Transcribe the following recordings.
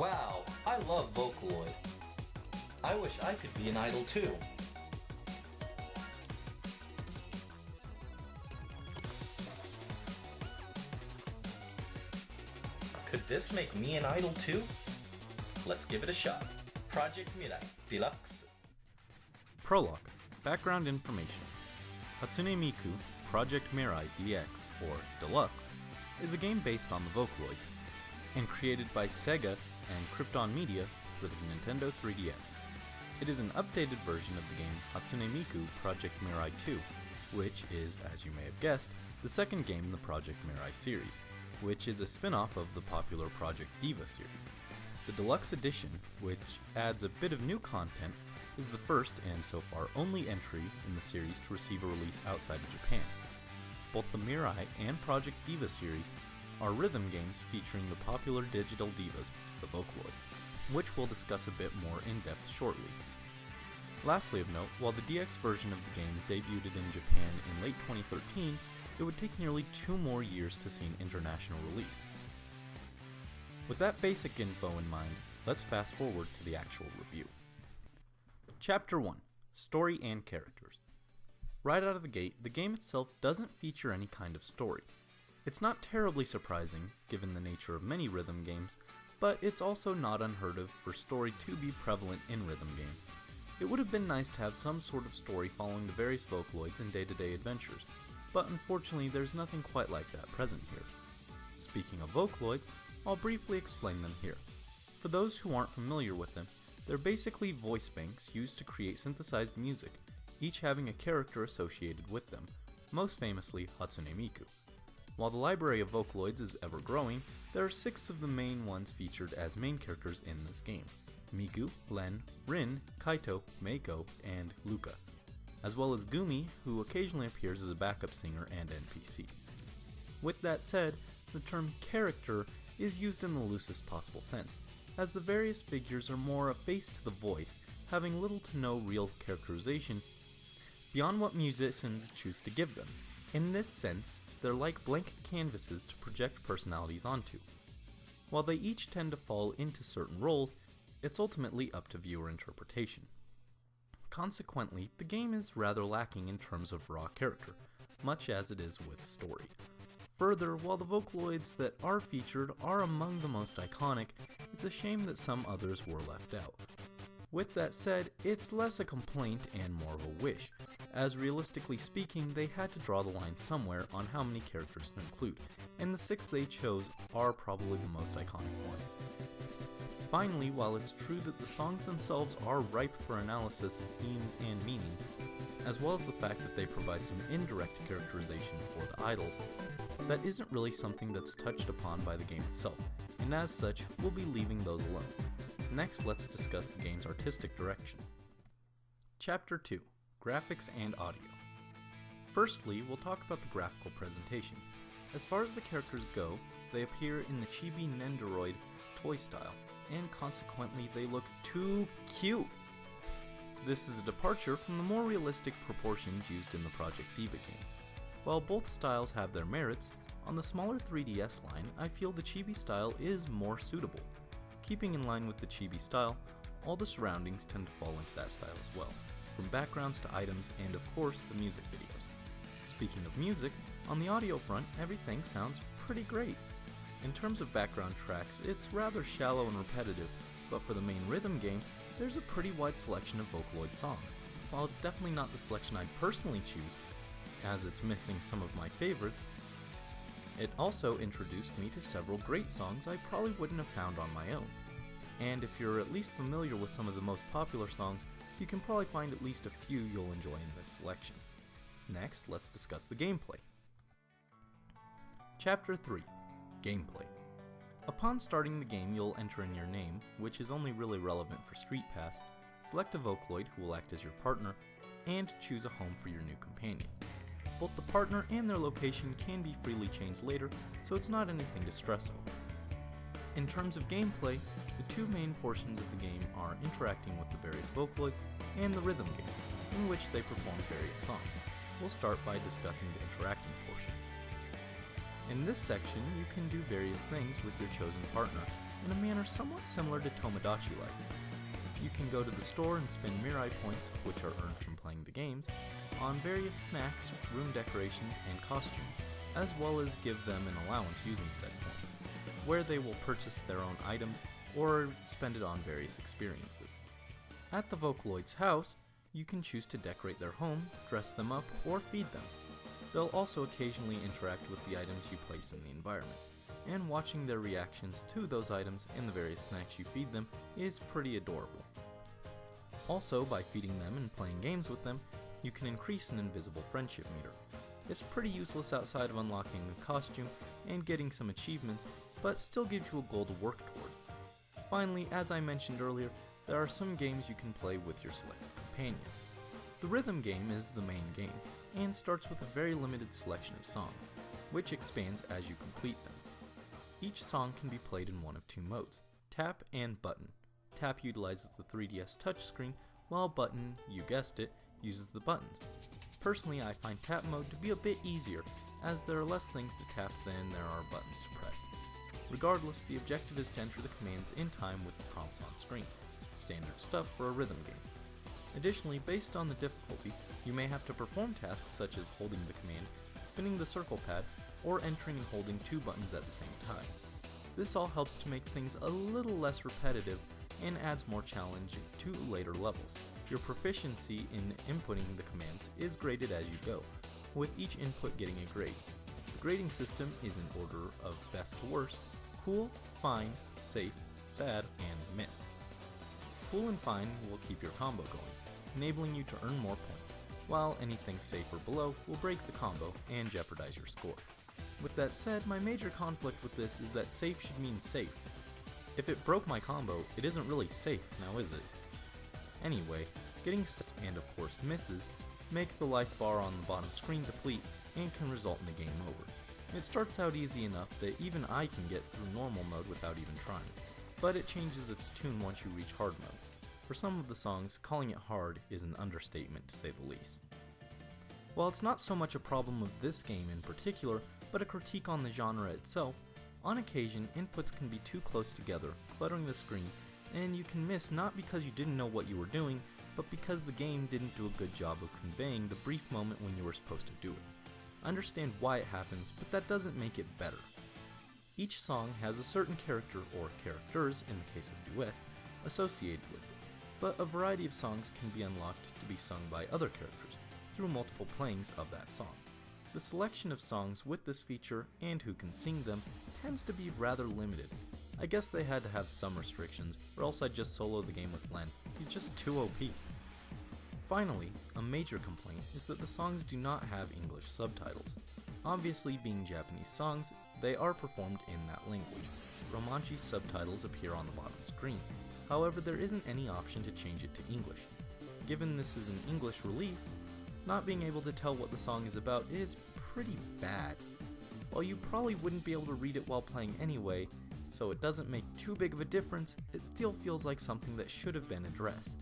Wow, I love Vocaloid. I wish I could be an idol too. Could this make me an idol too? Let's give it a shot. Project Mirai DX. Prologue. Background information. Hatsune Miku Project Mirai DX, or Deluxe, is a game based on the Vocaloid, and created by Sega and Krypton Media for the Nintendo 3DS. It is an updated version of the game Hatsune Miku Project Mirai 2, which is, as you may have guessed, the second game in the Project Mirai series, which is a spin-off of the popular Project Diva series. The Deluxe Edition, which adds a bit of new content, is the first and so far only entry in the series to receive a release outside of Japan. Both the Mirai and Project Diva series are rhythm games featuring the popular digital divas, the Vocaloids, which we'll discuss a bit more in depth shortly. Lastly of note, while the DX version of the game debuted in Japan in late 2013, it would take nearly 2 more years to see an international release. With that basic info in mind, let's fast forward to the actual review. Chapter 1. Story and Characters. Right out of the gate, the game itself doesn't feature any kind of story. It's not terribly surprising, given the nature of many rhythm games, but it's also not unheard of for story to be prevalent in rhythm games. It would have been nice to have some sort of story following the various Vocaloids in day-to-day adventures, but unfortunately there's nothing quite like that present here. Speaking of Vocaloids, I'll briefly explain them here. For those who aren't familiar with them, they're basically voice banks used to create synthesized music, each having a character associated with them, most famously Hatsune Miku. While the library of Vocaloids is ever growing, there are 6 of the main ones featured as main characters in this game: Miku, Len, Rin, Kaito, Meiko, and Luka, as well as Gumi, who occasionally appears as a backup singer and NPC. With that said, the term character is used in the loosest possible sense, as the various figures are more a face to the voice, having little to no real characterization beyond what musicians choose to give them. In this sense, they're like blank canvases to project personalities onto. While they each tend to fall into certain roles, it's ultimately up to viewer interpretation. Consequently, the game is rather lacking in terms of raw character, much as it is with story. Further, while the Vocaloids that are featured are among the most iconic, it's a shame that some others were left out. With that said, it's less a complaint and more of a wish, as realistically speaking they had to draw the line somewhere on how many characters to include, and the 6 they chose are probably the most iconic ones. Finally, while it's true that the songs themselves are ripe for analysis of themes and meaning, as well as the fact that they provide some indirect characterization for the idols, that isn't really something that's touched upon by the game itself, and as such, we'll be leaving those alone. Next, let's discuss the game's artistic direction. Chapter 2. Graphics and Audio. Firstly, we'll talk about the graphical presentation. As far as the characters go, they appear in the chibi Nendoroid toy style, and consequently they look too cute! This is a departure from the more realistic proportions used in the Project Diva games. While both styles have their merits, on the smaller 3DS line, I feel the chibi style is more suitable. Keeping in line with the chibi style, all the surroundings tend to fall into that style as well, from backgrounds to items and of course the music videos. Speaking of music, on the audio front, everything sounds pretty great. In terms of background tracks, it's rather shallow and repetitive, but for the main rhythm game, there's a pretty wide selection of Vocaloid songs. While it's definitely not the selection I'd personally choose, as it's missing some of my favorites, it also introduced me to several great songs I probably wouldn't have found on my own. And if you're at least familiar with some of the most popular songs, you can probably find at least a few you'll enjoy in this selection. Next, let's discuss the gameplay. Chapter 3. Gameplay. Upon starting the game, you'll enter in your name, which is only really relevant for Street Pass, select a Vocaloid who will act as your partner, and choose a home for your new companion. Both the partner and their location can be freely changed later, so it's not anything to stress over. In terms of gameplay, the 2 main portions of the game are interacting with the various Vocaloids and the rhythm game, in which they perform various songs. We'll start by discussing the interacting portion. In this section, you can do various things with your chosen partner, in a manner somewhat similar to Tomodachi-like. You can go to the store and spend Mirai points, which are earned from playing the games, on various snacks, room decorations, and costumes, as well as give them an allowance using said points, where they will purchase their own items or spend it on various experiences. At the Vocaloid's house, you can choose to decorate their home, dress them up, or feed them. They'll also occasionally interact with the items you place in the environment, and watching their reactions to those items and the various snacks you feed them is pretty adorable. Also, by feeding them and playing games with them, you can increase an invisible friendship meter. It's pretty useless outside of unlocking a costume and getting some achievements, but still gives you a goal to work towards. Finally, as I mentioned earlier, there are some games you can play with your selected companion. The rhythm game is the main game, and starts with a very limited selection of songs, which expands as you complete them. Each song can be played in one of two modes, tap and button. Tap utilizes the 3DS touchscreen, while button, you guessed it, uses the buttons. Personally, I find tap mode to be a bit easier, as there are less things to tap than there are buttons to press. Regardless, the objective is to enter the commands in time with the prompts on screen. Standard stuff for a rhythm game. Additionally, based on the difficulty, you may have to perform tasks such as holding the command, spinning the circle pad, or entering and holding two buttons at the same time. This all helps to make things a little less repetitive and adds more challenge to later levels. Your proficiency in inputting the commands is graded as you go, with each input getting a grade. The grading system is in order of best to worst: cool, fine, safe, sad, and miss. Cool and fine will keep your combo going, enabling you to earn more points, while anything safe or below will break the combo and jeopardize your score. With that said, my major conflict with this is that safe should mean safe. If it broke my combo, it isn't really safe, now is it? Anyway, getting and of course misses make the life bar on the bottom screen deplete and can result in the game over. It starts out easy enough that even I can get through normal mode without even trying, but it changes its tune once you reach hard mode. For some of the songs, calling it hard is an understatement to say the least. While it's not so much a problem of this game in particular, but a critique on the genre itself, on occasion inputs can be too close together, cluttering the screen, and you can miss not because you didn't know what you were doing, but because the game didn't do a good job of conveying the brief moment when you were supposed to do it. I understand why it happens, but that doesn't make it better. Each song has a certain character or characters, in the case of duets, associated with it, but a variety of songs can be unlocked to be sung by other characters through multiple playings of that song. The selection of songs with this feature and who can sing them tends to be rather limited. I guess they had to have some restrictions, or else I'd just solo the game with Len. He's just too OP. Finally, a major complaint is that the songs do not have English subtitles. Obviously, being Japanese songs, they are performed in that language. Romanchi subtitles appear on the bottom screen. However, there isn't any option to change it to English. Given this is an English release, not being able to tell what the song is about is pretty bad. While you probably wouldn't be able to read it while playing anyway, so it doesn't make too big of a difference, it still feels like something that should have been addressed.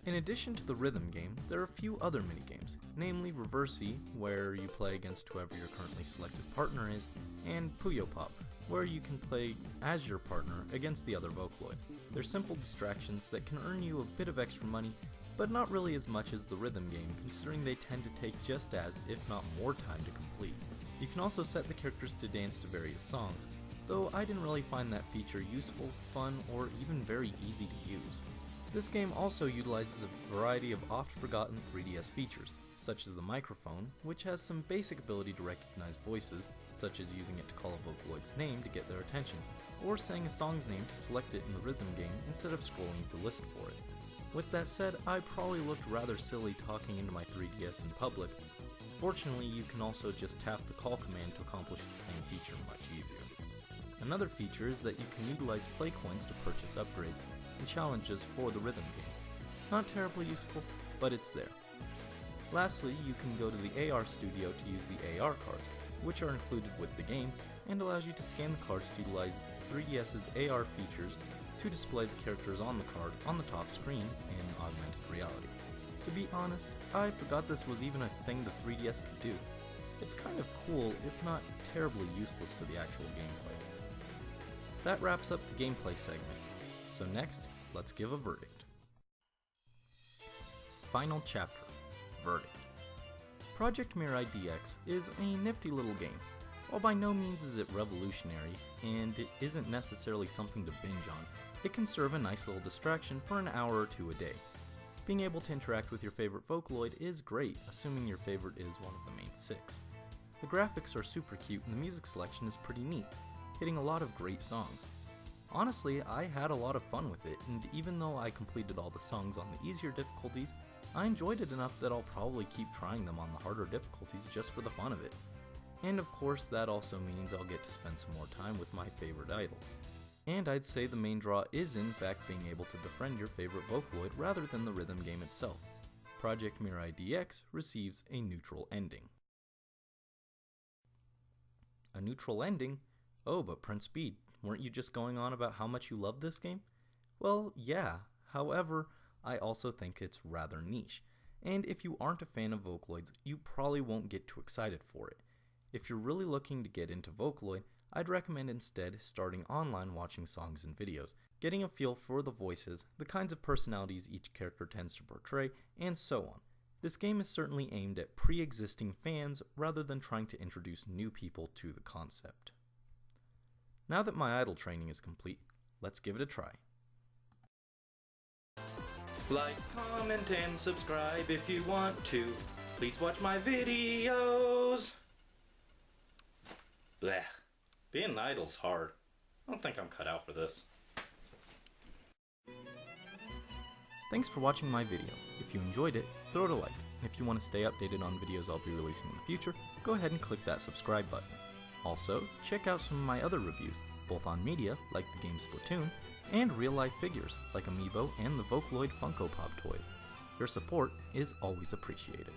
In addition to the rhythm game, there are a few other minigames, namely Reversi, where you play against whoever your currently selected partner is, and Puyo Pop, where you can play as your partner against the other Vocaloid. They're simple distractions that can earn you a bit of extra money, but not really as much as the rhythm game, considering they tend to take just as, if not more time to complete. You can also set the characters to dance to various songs, though I didn't really find that feature useful, fun, or even very easy to use. This game also utilizes a variety of oft-forgotten 3DS features, such as the microphone, which has some basic ability to recognize voices, such as using it to call a Vocaloid's name to get their attention, or saying a song's name to select it in the rhythm game instead of scrolling to list for it. With that said, I probably looked rather silly talking into my 3DS in public. Fortunately, you can also just tap the call command to accomplish the same feature much easier. Another feature is that you can utilize play coins to purchase upgrades and challenges for the rhythm game. Not terribly useful, but it's there. Lastly, you can go to the AR studio to use the AR cards, which are included with the game, and allows you to scan the cards to utilize 3DS's AR features to display the characters on the card on the top screen in augmented reality. To be honest, I forgot this was even a thing the 3DS could do. It's kind of cool, if not terribly useless to the actual gameplay. that wraps up the gameplay segment. So next, let's give a verdict. Final chapter, verdict. Project Mirai DX is a nifty little game. While by no means is it revolutionary, and it isn't necessarily something to binge on, it can serve a nice little distraction for an hour or two a day. Being able to interact with your favorite Vocaloid is great, assuming your favorite is one of the main 6. The graphics are super cute and the music selection is pretty neat, hitting a lot of great songs. Honestly, I had a lot of fun with it, and even though I completed all the songs on the easier difficulties, I enjoyed it enough that I'll probably keep trying them on the harder difficulties just for the fun of it. And of course, that also means I'll get to spend some more time with my favorite idols. And I'd say the main draw is in fact being able to befriend your favorite Vocaloid rather than the rhythm game itself. Project Mirai DX receives a neutral ending. A neutral ending? Oh, but Prince Speed, weren't you just going on about how much you love this game? Well, yeah, however, I also think it's rather niche, and if you aren't a fan of Vocaloids, you probably won't get too excited for it. If you're really looking to get into Vocaloid, I'd recommend instead starting online watching songs and videos, getting a feel for the voices, the kinds of personalities each character tends to portray, and so on. This game is certainly aimed at pre-existing fans rather than trying to introduce new people to the concept. Now that my idol training is complete, let's give it a try. Like, comment, and subscribe if you want to. Please watch my videos. Blech. Being an idol's hard. I don't think I'm cut out for this. Thanks for watching my video. If you enjoyed it, throw it a like. And if you want to stay updated on videos I'll be releasing in the future, go ahead and click that subscribe button. Also, check out some of my other reviews, both on media, like the game Splatoon, and real-life figures, like Amiibo and the Vocaloid Funko Pop toys. Your support is always appreciated.